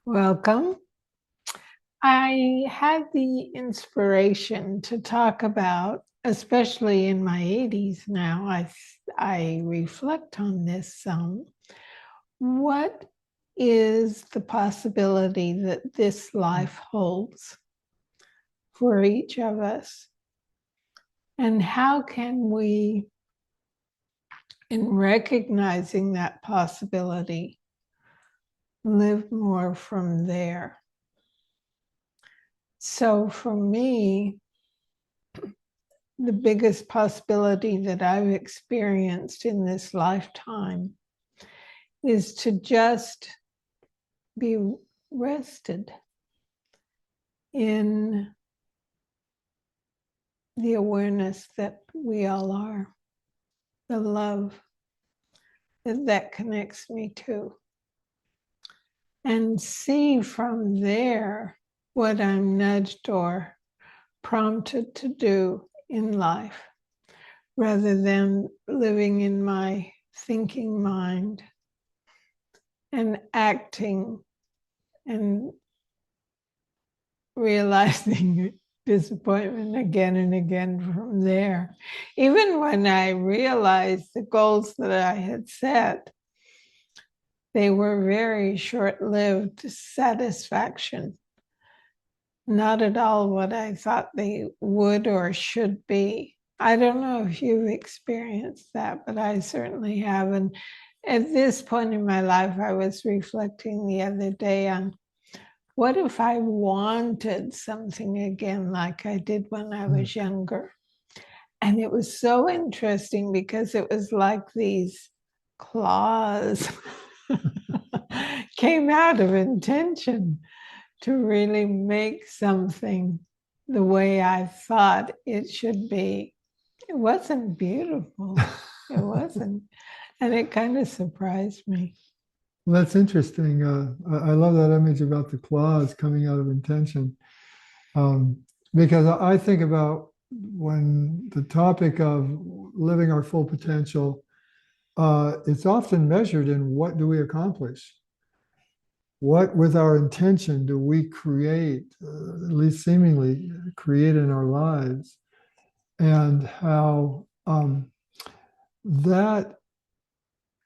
Welcome. I had the inspiration to talk about, especially in my 80s now, I reflect on this some. What is the possibility that this life holds for each of us? And how can we, in recognizing that possibility, live more from there? So for me, the biggest possibility that I've experienced in this lifetime is to just be rested in the awareness that we all are, the love that connects me to, and see from there what I'm nudged or prompted to do in life, rather than living in my thinking mind and acting and realizing disappointment again and again from there. Even when I realized the goals that I had set, they were very short-lived satisfaction, not at all what I thought they would or should be. I don't know if you've experienced that, but I certainly have. And at this point in my life, I was reflecting the other day on what if I wanted something again like I did when I was younger? And it was so interesting because it was like these claws came out of intention to really make something the way I thought it should be. It wasn't beautiful. It wasn't. And it kind of surprised me. Well, that's interesting. I love that image about the claws coming out of intention, um, because I think about when the topic of living our full potential, it's often measured in what do we accomplish? What, with our intention, do we create, at least seemingly create in our lives? And how that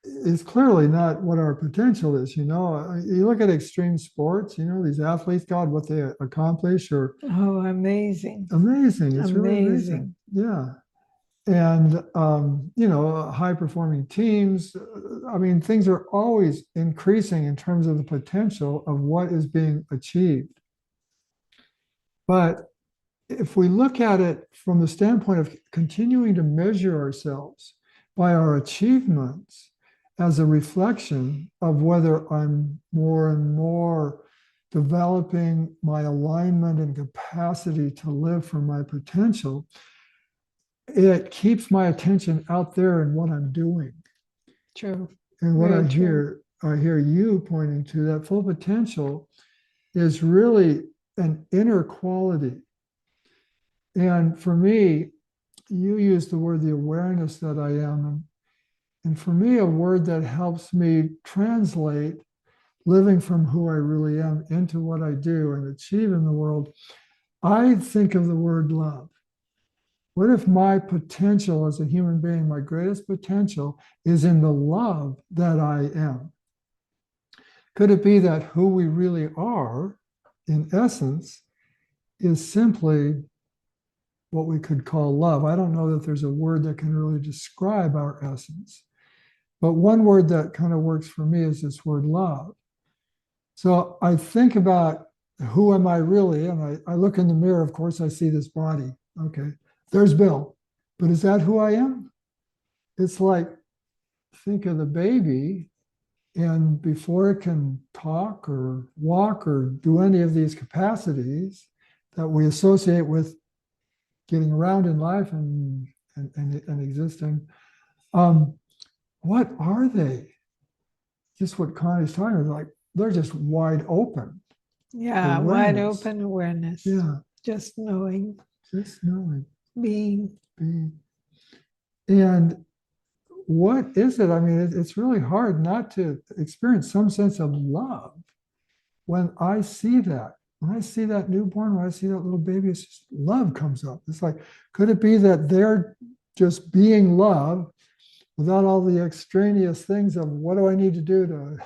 is clearly not what our potential is. You look at extreme sports, these athletes, God, what they accomplish or Oh, amazing. amazing. It's really amazing. Amazing. Yeah. And, high performing teams. I mean, things are always increasing in terms of the potential of what is being achieved. But if we look at it from the standpoint of continuing to measure ourselves by our achievements as a reflection of whether I'm more and more developing my alignment and capacity to live from my potential, it keeps my attention out there in what I'm doing. True. And what Very true. I hear you pointing to, that full potential is really an inner quality. And for me, you use the word the awareness that I am. And for me, a word that helps me translate living from who I really am into what I do and achieve in the world, I think of the word love. What if my potential as a human being, my greatest potential, is in the love that I am? Could it be that who we really are, in essence, is simply what we could call love? I don't know that there's a word that can really describe our essence. But one word that kind of works for me is this word love. So I think about who am I really? And I look in the mirror, of course, I see this body. Okay, there's Bill. But is that who I am? It's like, think of the baby, and before it can talk or walk or do any of these capacities that we associate with getting around in life and existing, what are they? Just what Connie's talking about, like they're just wide open. Yeah, wide open awareness. Yeah. Just knowing. Just knowing. Being. And what is it? I mean, it's really hard not to experience some sense of love when I see that newborn, when I see that little baby, it's just love comes up. It's like, could it be that they're just being love without all the extraneous things of what do I need to do to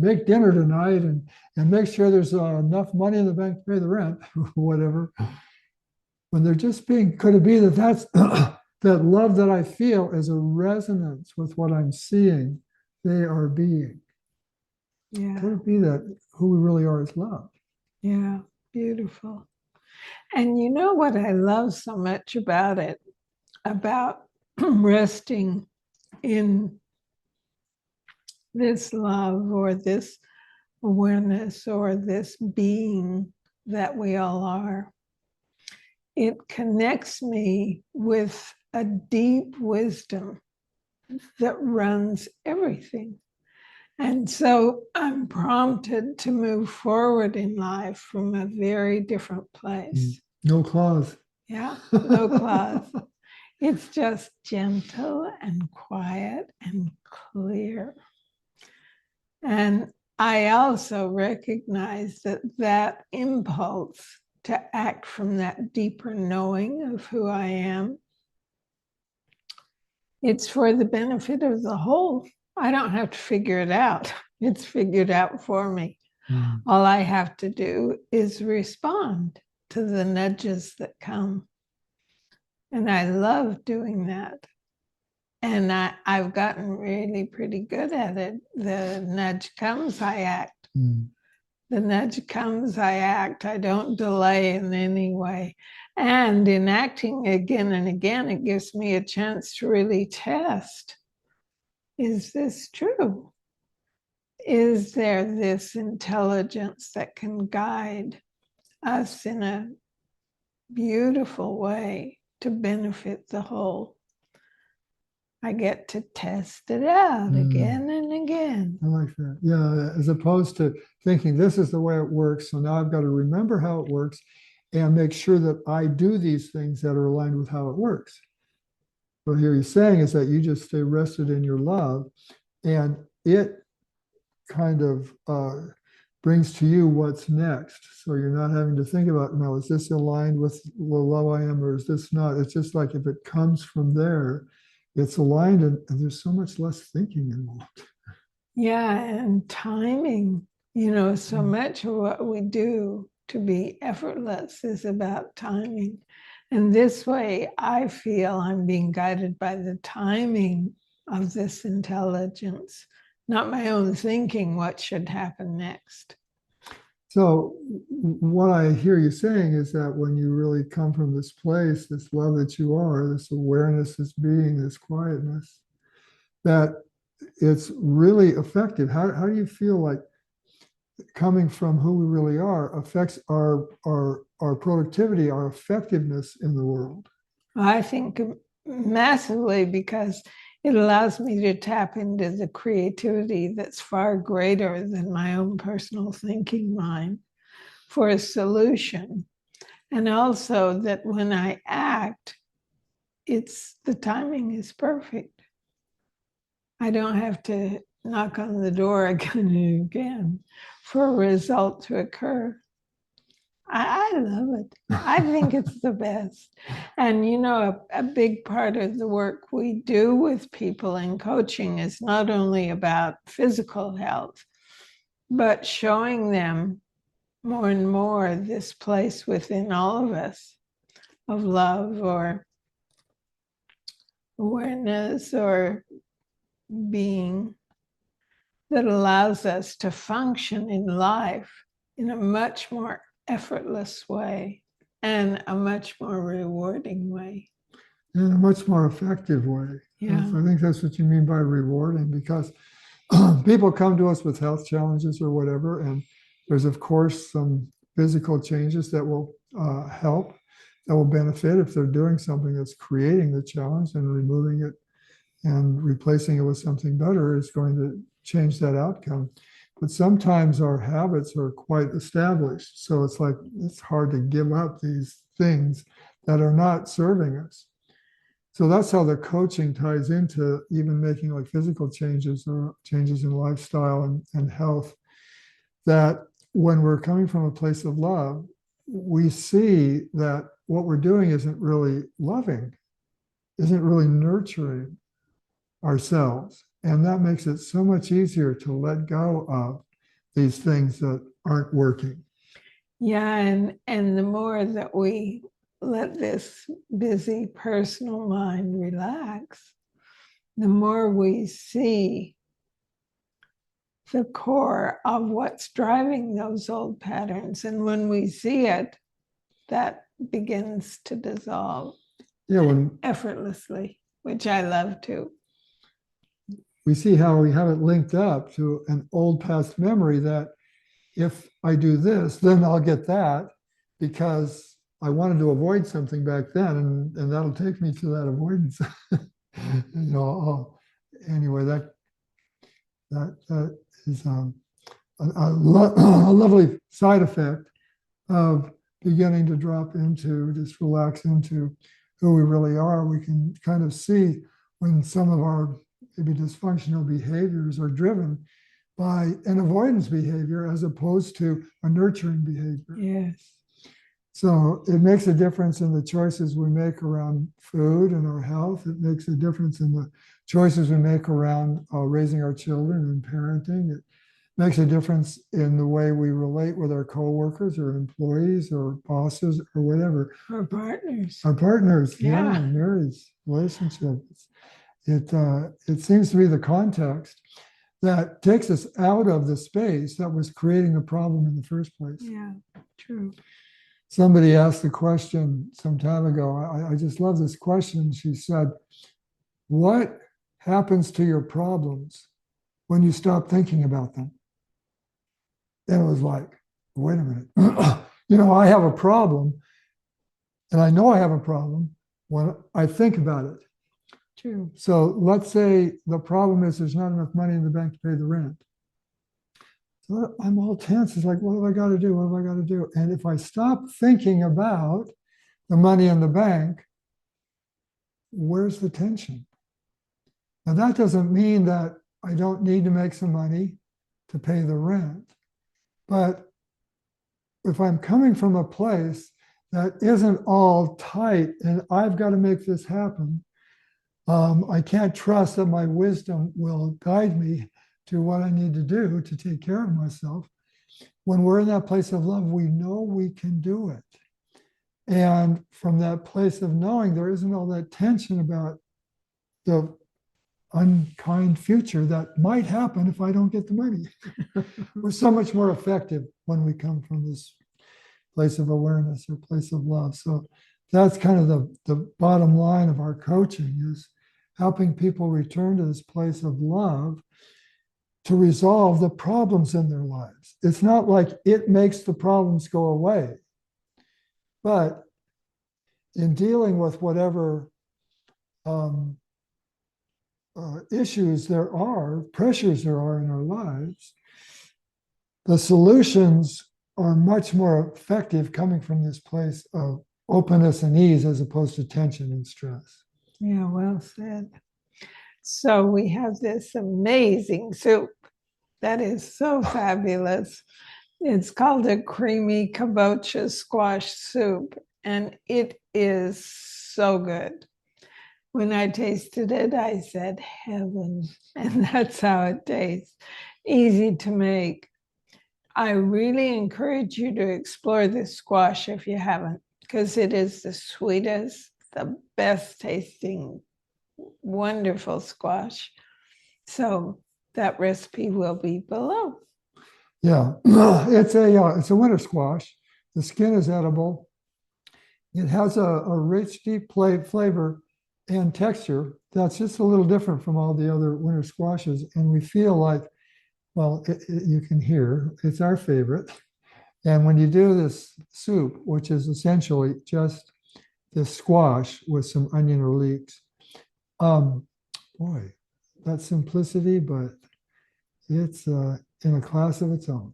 make dinner tonight and make sure there's enough money in the bank to pay the rent or whatever. When they're just being, could it be that that's that love that I feel is a resonance with what I'm seeing they are being? Yeah. Could it be that who we really are is love? Yeah. Beautiful. And you know what I love so much about it, about resting in this love or this awareness or this being that we all are. It connects me with a deep wisdom that runs everything. And so I'm prompted to move forward in life from a very different place. No claws. Yeah, no claws. It's just gentle and quiet and clear. And I also recognize that that impulse to act from that deeper knowing of who I am, it's for the benefit of the whole. I don't have to figure it out. It's figured out for me. All I have to do is respond to the nudges that come. And I love doing that. And I've gotten really pretty good at it. The nudge comes, I act. The nudge comes, I act. I don't delay in any way. And in acting again and again, it gives me a chance to really test. Is this true? Is there this intelligence that can guide us in a beautiful way to benefit the whole? I get to test it out again and again. I like that. Yeah, as opposed to thinking this is the way it works. So now I've got to remember how it works and make sure that I do these things that are aligned with how it works. What here he's saying is that you just stay rested in your love, and it kind of brings to you what's next. So you're not having to think about, now, is this aligned with the love I am, or is this not? It's just like if it comes from there, it's aligned, and there's so much less thinking involved. Yeah, and timing, so much of what we do to be effortless is about timing. And this way, I feel I'm being guided by the timing of this intelligence, not my own thinking what should happen next. So what I hear you saying is that when you really come from this place, this love that you are, this awareness, this being, this quietness, that it's really effective. How do you feel like coming from who we really are affects our productivity, our effectiveness in the world? I think massively, because it allows me to tap into the creativity that's far greater than my own personal thinking mind for a solution. And also that when I act, the timing is perfect. I don't have to knock on the door again and again for a result to occur. I love it. I think it's the best. And a big part of the work we do with people in coaching is not only about physical health, but showing them more and more this place within all of us of love or awareness or being that allows us to function in life in a much more effortless way and a much more rewarding way. In a much more effective way. Yeah. I think that's what you mean by rewarding, because people come to us with health challenges or whatever, and there's of course some physical changes that will help, that will benefit if they're doing something that's creating the challenge, and removing it and replacing it with something better is going to change that outcome. But sometimes our habits are quite established. So it's like, it's hard to give up these things that are not serving us. So that's how the coaching ties into even making like physical changes or changes in lifestyle and health, that when we're coming from a place of love, we see that what we're doing isn't really loving, isn't really nurturing ourselves. And that makes it so much easier to let go of these things that aren't working. Yeah, and the more that we let this busy personal mind relax, the more we see the core of what's driving those old patterns. And when we see it, that begins to dissolve effortlessly, which I love too. We see how we have it linked up to an old past memory that if I do this, then I'll get that because I wanted to avoid something back then, and that'll take me to that avoidance. Anyway, that is a lovely side effect of beginning to drop into, just relax into who we really are. We can kind of see when some of our maybe dysfunctional behaviors are driven by an avoidance behavior as opposed to a nurturing behavior. Yes. So it makes a difference in the choices we make around food and our health. It makes a difference in the choices we make around raising our children and parenting. It makes a difference in the way we relate with our coworkers or employees or bosses or whatever. Our partners. Our partners, Yeah. marriage, relationships. It seems to be the context that takes us out of the space that was creating the problem in the first place. Yeah, true. Somebody asked the question some time ago. I just love this question. She said, what happens to your problems when you stop thinking about them? And it was like, wait a minute. I have a problem, and I know I have a problem when I think about it. True. So let's say the problem is there's not enough money in the bank to pay the rent. So I'm all tense. It's like, what have I got to do? What have I got to do? And if I stop thinking about the money in the bank, where's the tension? Now, that doesn't mean that I don't need to make some money to pay the rent. But if I'm coming from a place that isn't all tight and I've got to make this happen, I can't trust that my wisdom will guide me to what I need to do to take care of myself. When we're in that place of love, we know we can do it. And from that place of knowing, there isn't all that tension about the unkind future that might happen if I don't get the money. We're so much more effective when we come from this place of awareness or place of love. So that's kind of the bottom line of our coaching, is helping people return to this place of love to resolve the problems in their lives. It's not like it makes the problems go away, but in dealing with whatever issues there are, pressures there are in our lives, the solutions are much more effective coming from this place of openness and ease as opposed to tension and stress. Yeah, well said. So we have this amazing soup that is so fabulous. It's called a creamy kabocha squash soup, and it is so good. When I tasted it, I said, heaven, and that's how it tastes. Easy to make. I really encourage you to explore this squash if you haven't, because it is the sweetest, the best tasting, wonderful squash. So that recipe will be below. Yeah, it's a winter squash. The skin is edible. It has a rich, deep flavor and texture that's just a little different from all the other winter squashes. And we feel like, well, you can hear, it's our favorite. And when you do this soup, which is essentially just this squash with some onion or leeks, boy, that simplicity, but it's in a class of its own.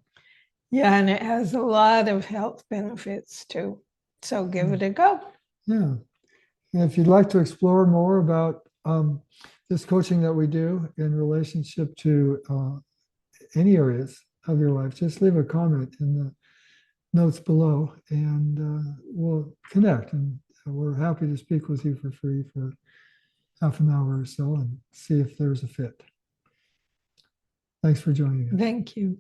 Yeah, and it has a lot of health benefits too. So give it a go. Yeah. And if you'd like to explore more about this coaching that we do in relationship to any areas of your life, just leave a comment in the notes below, and we'll connect. And we're happy to speak with you for free for half an hour or so and see if there's a fit. Thanks for joining us. Thank you.